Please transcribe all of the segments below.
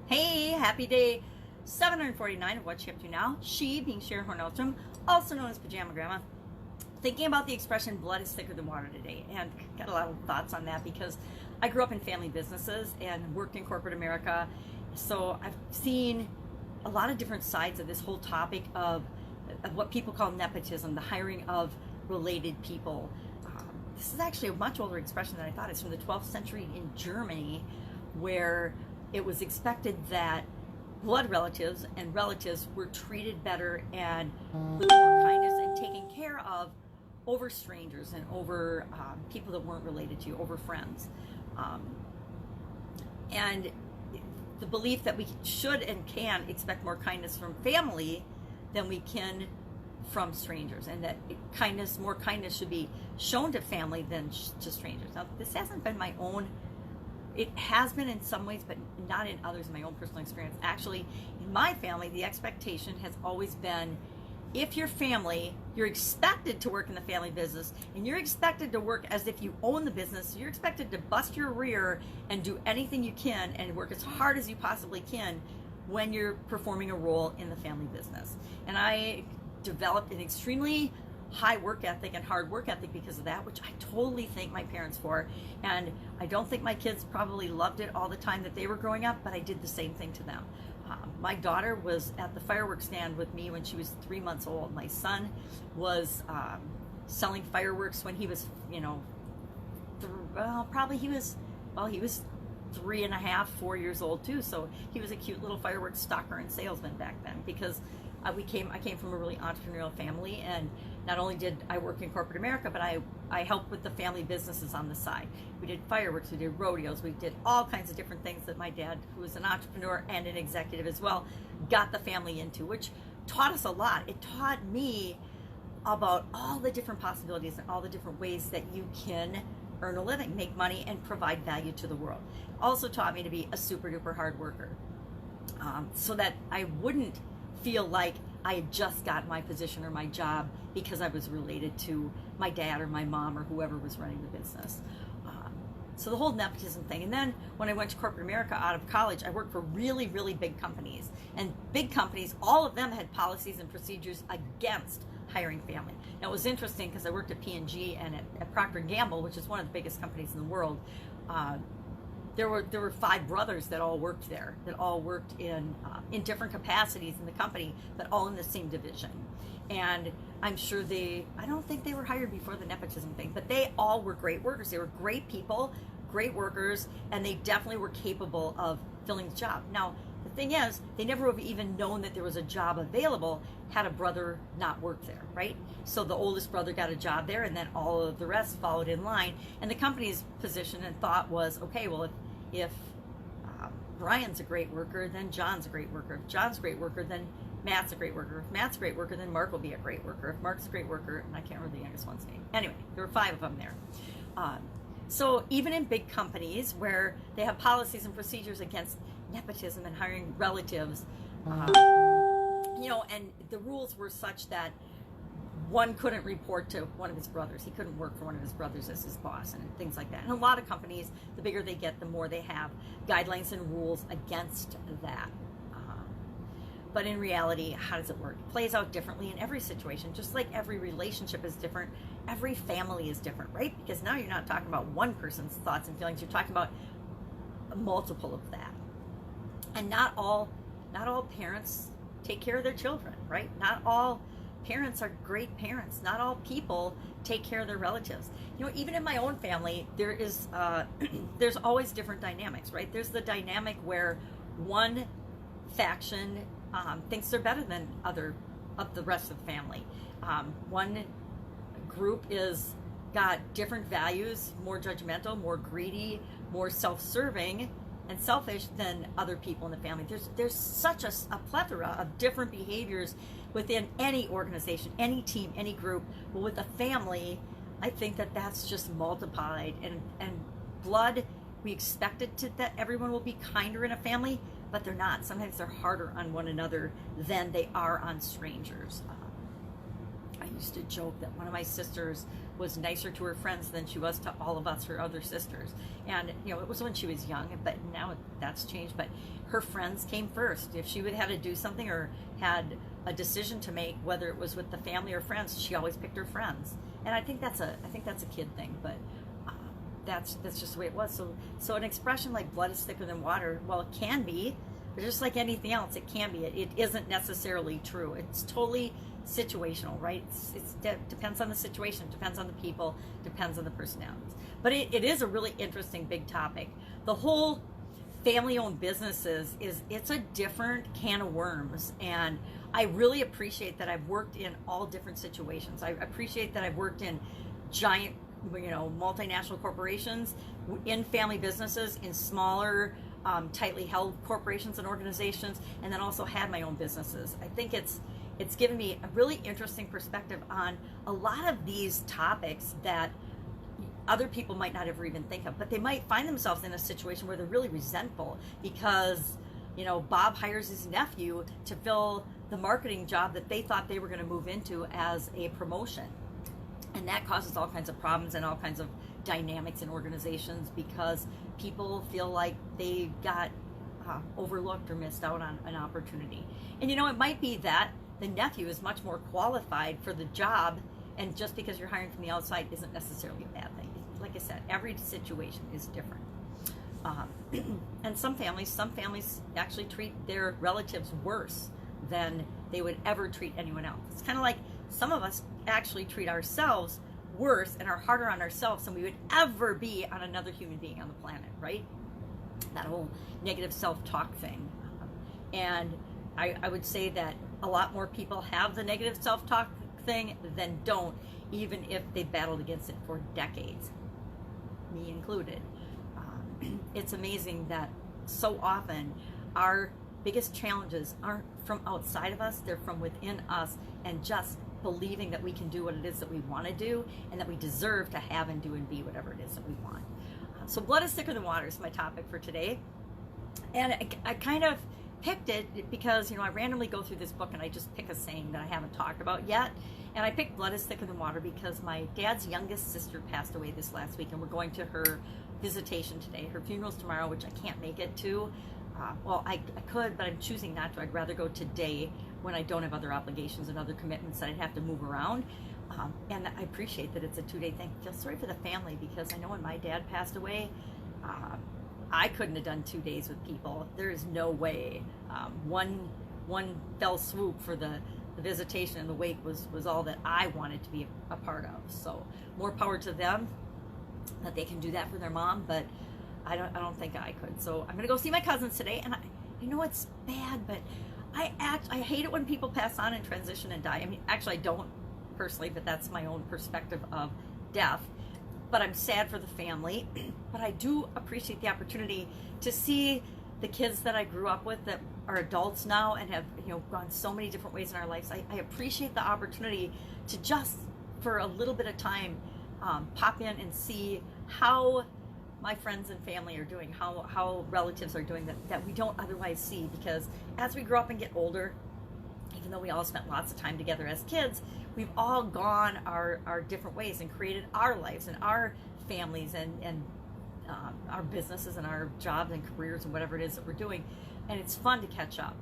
Hey, happy day 749 of What You Up To Now. She, being Sharon Horne-Ellstrom, also known as Pajama Grandma, thinking about the expression blood is thicker than water today, and got a lot of thoughts on that because I grew up in family businesses and worked in corporate America, so I've seen a lot of different sides of this whole topic of what people call nepotism, the hiring of related people. This is actually a much older expression than I thought. It's from the 12th century in Germany, where it was expected that blood relatives and relatives were treated better and with more kindness and taken care of over strangers and over people that weren't related to you, over friends. And the belief that we should and can expect more kindness from family than we can from strangers, and that more kindness should be shown to family than to strangers. Now, this hasn't been my own. It has been in some ways, but not in others in my own personal experience. Actually, in my family, the expectation has always been, if you're family, you're expected to work in the family business, and you're expected to work as if you own the business. You're expected to bust your rear and do anything you can and work as hard as you possibly can when you're performing a role in the family business. And I developed an extremely high work ethic and hard work ethic because of that, which I totally thank my parents for. And I don't think my kids probably loved it all the time that they were growing up, but I did the same thing to them. My daughter was at the fireworks stand with me when she was 3 months old. My son was selling fireworks when he was, he was 3.5, 4 years old too. So he was a cute little fireworks stalker and salesman back then, because I came from a really entrepreneurial family, and not only did I work in corporate America, but I helped with the family businesses on the side. We did fireworks, we did rodeos, we did all kinds of different things that my dad, who was an entrepreneur and an executive as well, got the family into, which taught us a lot. It taught me about all the different possibilities and all the different ways that you can earn a living, make money, and provide value to the world. Also taught me to be a super duper hard worker, so that I wouldn't feel like I had just got my position or my job because I was related to my dad or my mom or whoever was running the business. So the whole nepotism thing. And then when I went to corporate America out of college, I worked for really, really big companies. And big companies, all of them had policies and procedures against hiring family. Now, it was interesting because I worked at P&G and at Procter & Gamble, which is one of the biggest companies in the world. There were 5 brothers that all worked there, that all worked in different capacities in the company, but all in the same division. And I'm sure I don't think they were hired before the nepotism thing, but they all were great workers. They were great people, great workers, and they definitely were capable of filling the job. Now, the thing is, they never would have even known that there was a job available had a brother not worked there, right? So the oldest brother got a job there, and then all of the rest followed in line. And the company's position and thought was, okay, well, if Brian's a great worker, then John's a great worker. If John's a great worker, then Matt's a great worker. If Matt's a great worker, then Mark will be a great worker. If Mark's a great worker, and I can't remember the youngest one's name. Anyway, there were 5 of them there. So even in big companies where they have policies and procedures against nepotism and hiring relatives, and the rules were such that one couldn't report to one of his brothers. He couldn't work for one of his brothers as his boss and things like that. And a lot of companies, the bigger they get, the more they have guidelines and rules against that. But in reality, how does it work? It plays out differently in every situation. Just like every relationship is different, every family is different, right? Because now you're not talking about one person's thoughts and feelings. You're talking about a multiple of that. And not all parents take care of their children, right? Not all parents are great parents. Not all people take care of their relatives. Even in my own family, there's always different dynamics, right? There's the dynamic where one faction thinks they're better than other of the rest of the family. One group is got different values, more judgmental, more greedy, more self-serving and selfish than other people in the family. There's such a plethora of different behaviors within any organization, any team, any group. But with a family, I think that's just multiplied. And blood, we expect that everyone will be kinder in a family, but they're not. Sometimes they're harder on one another than they are on strangers. I used to joke that one of my sisters was nicer to her friends than she was to all of us, her other sisters. And, you know, it was when she was young, but now that's changed. But her friends came first. If she would have to do something or had a decision to make, whether it was with the family or friends, she always picked her friends. And I think that's a kid thing, but that's just the way it was. So an expression like blood is thicker than water, well, it can be, but just like anything else, it can be. It isn't necessarily true. It's totally situational, right? It depends on the situation, depends on the people, depends on the personalities. But it is a really interesting big topic. The whole family-owned businesses it's a different can of worms, and I really appreciate that I've worked in all different situations. I appreciate that I've worked in giant, you know, multinational corporations, in family businesses, in smaller, tightly held corporations and organizations, and then also had my own businesses. I think it's given me a really interesting perspective on a lot of these topics that other people might not ever even think of, but they might find themselves in a situation where they're really resentful because, you know, Bob hires his nephew to fill the marketing job that they thought they were going to move into as a promotion. And that causes all kinds of problems and all kinds of dynamics in organizations because people feel like they got overlooked or missed out on an opportunity. And, you know, it might be that the nephew is much more qualified for the job, and just because you're hiring from the outside isn't necessarily a bad thing. Like I said, every situation is different. And some families actually treat their relatives worse than they would ever treat anyone else. It's kind of like some of us actually treat ourselves worse and are harder on ourselves than we would ever be on another human being on the planet, right? That whole negative self-talk thing. And I would say that a lot more people have the negative self-talk thing than don't, even if they battled against it for decades, me included. It's amazing that so often our biggest challenges aren't from outside of us, they're from within us, and just believing that we can do what it is that we want to do and that we deserve to have and do and be whatever it is that we want. So blood is thicker than water is my topic for today. And I kind of picked it because, you know, I randomly go through this book and I just pick a saying that I haven't talked about yet. And I picked blood is thicker than water because my dad's youngest sister passed away this last week, and we're going to her visitation today. Her funeral's tomorrow, which I can't make it to. Well, I could, but I'm choosing not to. I'd rather go today when I don't have other obligations and other commitments that I'd have to move around. And I appreciate that it's a 2-day thing. I feel sorry for the family because I know when my dad passed away, I couldn't have done 2 days with people. There is no way. One fell swoop for the visitation and the wake was all that I wanted to be a part of. So more power to them that they can do that for their mom, but I don't think I could. So I'm gonna go see my cousins today, and I know it's bad, but I hate it when people pass on and transition and die. I mean, actually I don't personally, but that's my own perspective of death. But I'm sad for the family. But I do appreciate the opportunity to see the kids that I grew up with that are adults now and have, you know, gone so many different ways in our lives. I appreciate the opportunity to just for a little bit of time pop in and see how my friends and family are doing, how relatives are doing that we don't otherwise see, because as we grow up and get older, even though we all spent lots of time together as kids, we've all gone our different ways and created our lives and our families and our businesses and our jobs and careers and whatever it is that we're doing. And it's fun to catch up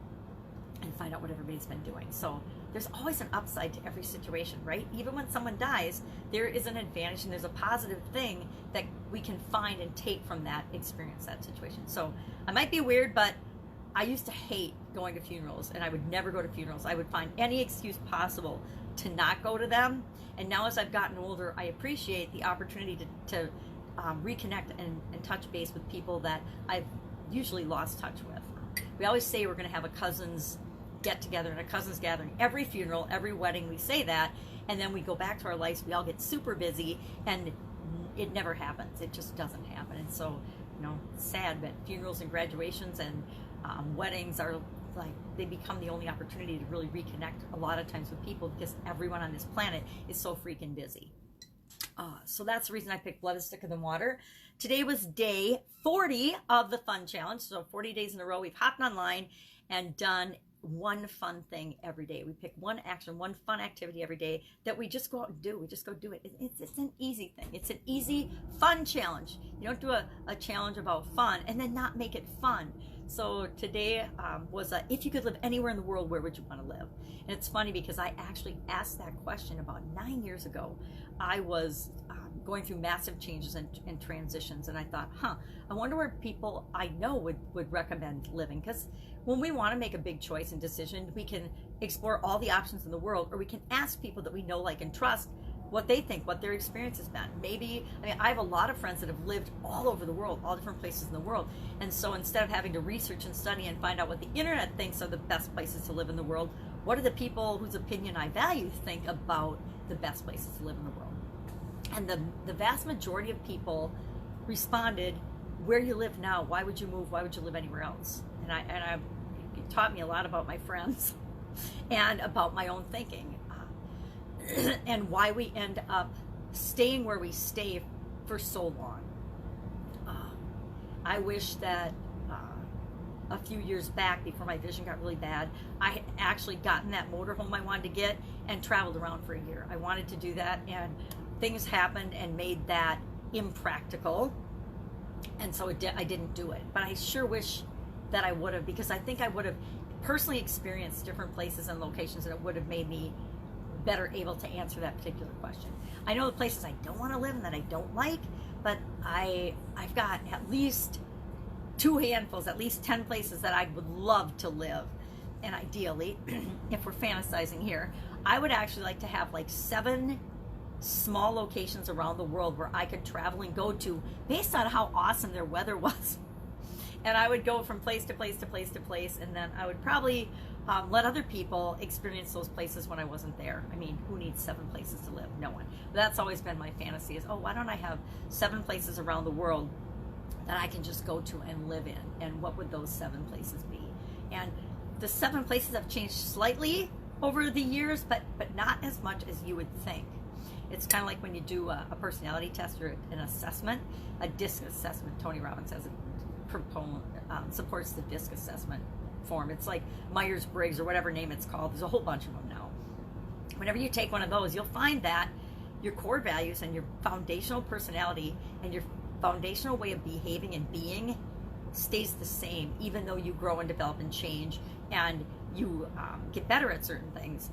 and find out what everybody's been doing. So there's always an upside to every situation, right? Even when someone dies, there is an advantage and there's a positive thing that we can find and take from that experience, that situation. So I might be weird, but I used to hate going to funerals, and I would never go to funerals. I would find any excuse possible to not go to them. And now as I've gotten older, I appreciate the opportunity to reconnect and touch base with people that I've usually lost touch with. We always say we're going to have a cousins get together and a cousins gathering. Every funeral, every wedding, we say that, and then we go back to our lives. We all get super busy, and it never happens. It just doesn't happen. And so, you know, it's sad, but funerals and graduations and weddings are like, they become the only opportunity to really reconnect a lot of times with people because everyone on this planet is so freaking busy. So that's the reason I picked blood is thicker than water. Today was day 40 of the fun challenge. So 40 days in a row, we've hopped online and done one fun thing every day. We pick one action, one fun activity every day that we just go out and do. We just go do it. It's an easy thing. It's an easy, fun challenge. You don't do a challenge about fun and then not make it fun. So today was if you could live anywhere in the world, where would you want to live? And it's funny because I actually asked that question about 9 years ago. I was going through massive changes and transitions, and I thought, I wonder where people I know would recommend living. Because when we want to make a big choice and decision, we can explore all the options in the world, or we can ask people that we know, like, and trust what they think, what their experience has been. I have a lot of friends that have lived all over the world, all different places in the world. And so instead of having to research and study and find out what the internet thinks are the best places to live in the world, what do the people whose opinion I value think about the best places to live in the world? And the vast majority of people responded, where you live now, why would you move? Why would you live anywhere else? And it taught me a lot about my friends and about my own thinking and why we end up staying where we stay for so long. I wish that a few years back, before my vision got really bad, I had actually gotten that motorhome I wanted to get and traveled around for a year. I wanted to do that, and things happened and made that impractical, and so I didn't do it. But I sure wish that I would have, because I think I would have personally experienced different places and locations, and it would have made me better able to answer that particular question. I know the places I don't want to live and that I don't like, but I've got at least 2 handfuls, at least 10 places that I would love to live. And ideally, if we're fantasizing here, I would actually like to have like 7 small locations around the world where I could travel and go to based on how awesome their weather was. And I would go from place to place to place to place, and then I would probably let other people experience those places when I wasn't there. I mean, who needs 7 places to live? No one. But that's always been my fantasy, is, why don't I have 7 places around the world that I can just go to and live in? And what would those 7 places be? And the 7 places have changed slightly over the years, but not as much as you would think. It's kind of like when you do a personality test or an assessment, a DISC assessment. Tony Robbins has supports the DISC assessment form. It's like Myers-Briggs or whatever name it's called. There's a whole bunch of them now. Whenever you take one of those, you'll find that your core values and your foundational personality and your foundational way of behaving and being stays the same, even though you grow and develop and change, and you get better at certain things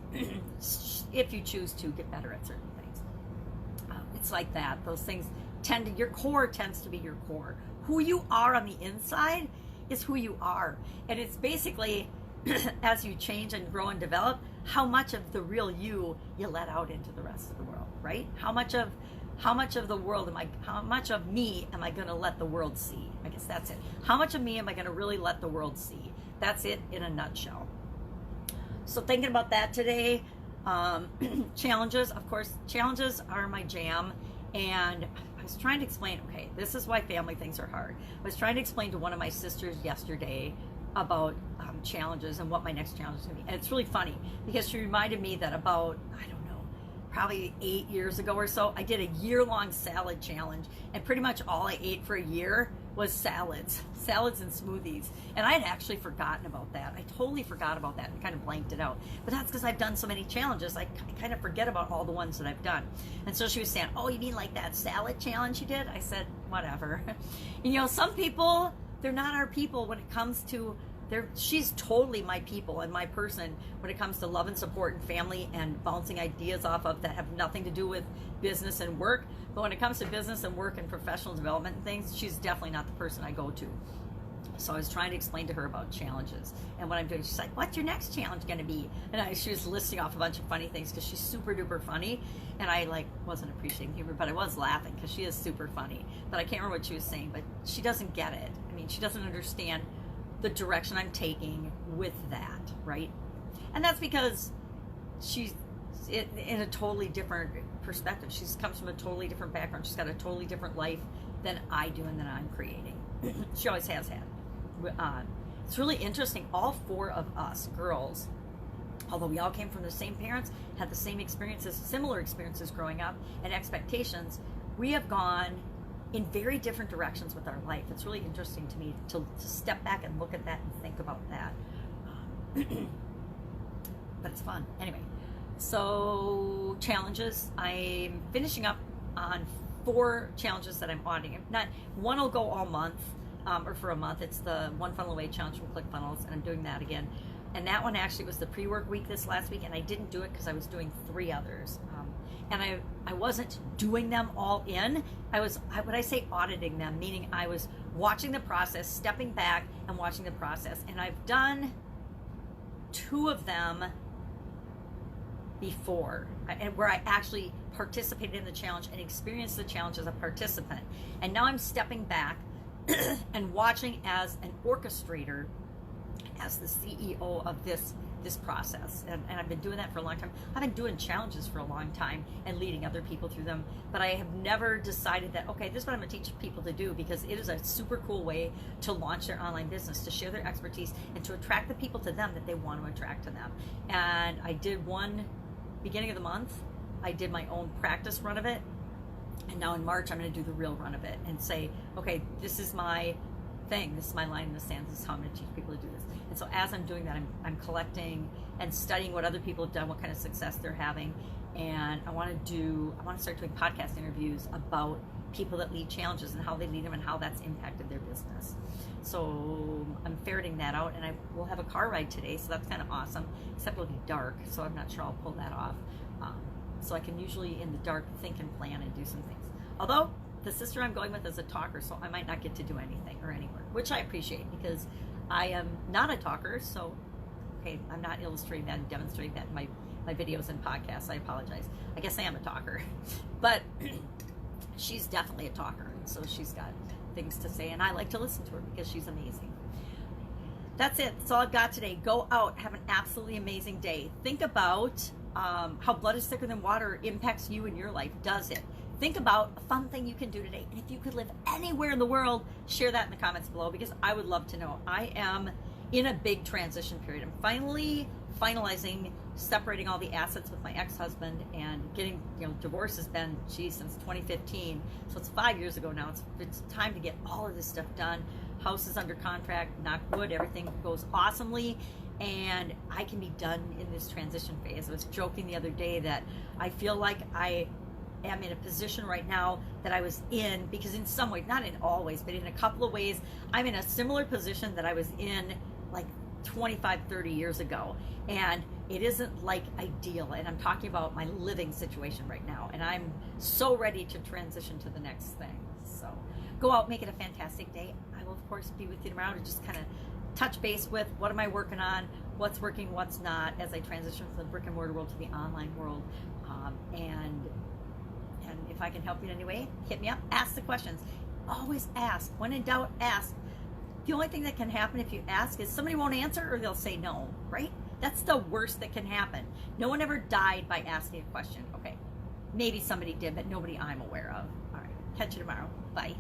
if you choose to get better at certain things. It's like that. Those things your core tends to be your core. Who you are on the inside is who you are. And it's basically, as you change and grow and develop, how much of the real you let out into the rest of the world, right? How much of the world how much of me am I going to let the world see? I guess that's it. How much of me am I going to really let the world see? That's it in a nutshell. So thinking about that today, challenges, of course, challenges are my jam. And I was trying to explain, okay, this is why family things are hard. I was trying to explain to one of my sisters yesterday about challenges and what my next challenge is going to be. And it's really funny because she reminded me that about, I don't know, probably 8 years ago or so, I did a year-long salad challenge. And pretty much all I ate for a year was salads and smoothies. And I had actually forgotten about that. I totally forgot about that and kind of blanked it out. But that's because I've done so many challenges, I kind of forget about all the ones that I've done. And so she was saying, oh, you mean like that salad challenge you did? I said, whatever. And some people, they're not our people when it comes to she's totally my people and my person when it comes to love and support and family and bouncing ideas off of that have nothing to do with business and work. But when it comes to business and work and professional development and things, she's definitely not the person I go to. So I was trying to explain to her about challenges and what I'm doing. She's like, what's your next challenge going to be? And she was listing off a bunch of funny things because she's super duper funny. And I wasn't appreciating humor, but I was laughing because she is super funny. But I can't remember what she was saying, but she doesn't get it. I mean, she doesn't understand the direction I'm taking with that, right? And that's because she's in a totally different perspective. She comes from a totally different background. She's got a totally different life than I do and that I'm creating. She always has had. It's really interesting. All 4 of us girls, although we all came from the same parents, had the same experiences, similar experiences growing up, and expectations, we have gone in very different directions with our life. It's really interesting to me to step back and look at that and think about that. but it's fun. Anyway, so challenges. I'm finishing up on 4 challenges that I'm auditing. Not one will go all month, or for a month. It's the One Funnel Away challenge from ClickFunnels, and I'm doing that again. And that one actually was the pre-work week this last week, and I didn't do it because I was doing 3 others. And I wasn't doing them all in. When I say auditing them, meaning I was watching the process, stepping back and watching the process. And I've done 2 of them before, and where I actually participated in the challenge and experienced the challenge as a participant. And now I'm stepping back and watching as an orchestrator, as the CEO of this process. And I've been doing that for a long time. I've been doing challenges for a long time and leading other people through them, but I have never decided that, okay, this is what I'm going to teach people to do, because it is a super cool way to launch their online business, to share their expertise, and to attract the people to them that they want to attract to them. And I did one beginning of the month. I did my own practice run of it, and now in March I'm going to do the real run of it and say, okay, this is my thing, this is my line in the sand, this is how I'm going to teach people to do this. And so as I'm doing that, I'm collecting and studying what other people have done, what kind of success they're having, and I want to start doing podcast interviews about people that lead challenges and how they lead them and how that's impacted their business. So I'm ferreting that out, and I will have a car ride today, so that's kind of awesome, except it'll be dark, so I'm not sure I'll pull that off. So I can usually in the dark think and plan and do some things. Although the sister I'm going with is a talker, so I might not get to do anything or anywhere, which I appreciate, because I am not a talker. So, okay, I'm not illustrating that and demonstrating that in my videos and podcasts. I apologize. I guess I am a talker, but she's definitely a talker, and so she's got things to say, and I like to listen to her because she's amazing. That's it. That's all I've got today. Go out, have an absolutely amazing day. Think about how blood is thicker than water impacts you in your life. Does it? Think about a fun thing you can do today. And if you could live anywhere in the world, share that in the comments below, because I would love to know. I am in a big transition period. I'm finally finalizing separating all the assets with my ex-husband, and getting, divorce has been, since 2015. So it's 5 years ago now. It's time to get all of this stuff done. House is under contract, knock wood, everything goes awesomely, and I can be done in this transition phase. I was joking the other day that I feel like I am in a position right now that I was in, because in some ways, not in all ways, but in a couple of ways, I'm in a similar position that I was in like 25, 30 years ago. And it isn't like ideal. And I'm talking about my living situation right now. And I'm so ready to transition to the next thing. So go out, make it a fantastic day. I will, of course, be with you tomorrow to just kind of touch base with what am I working on, what's working, what's not, as I transition from the brick and mortar world to the online world. And if I can help you in any way, hit me up, ask the questions. Always ask. When in doubt, ask. The only thing that can happen if you ask is somebody won't answer, or they'll say no, right? That's the worst that can happen. No one ever died by asking a question. Okay, maybe somebody did, but nobody I'm aware of. All right, catch you tomorrow. Bye.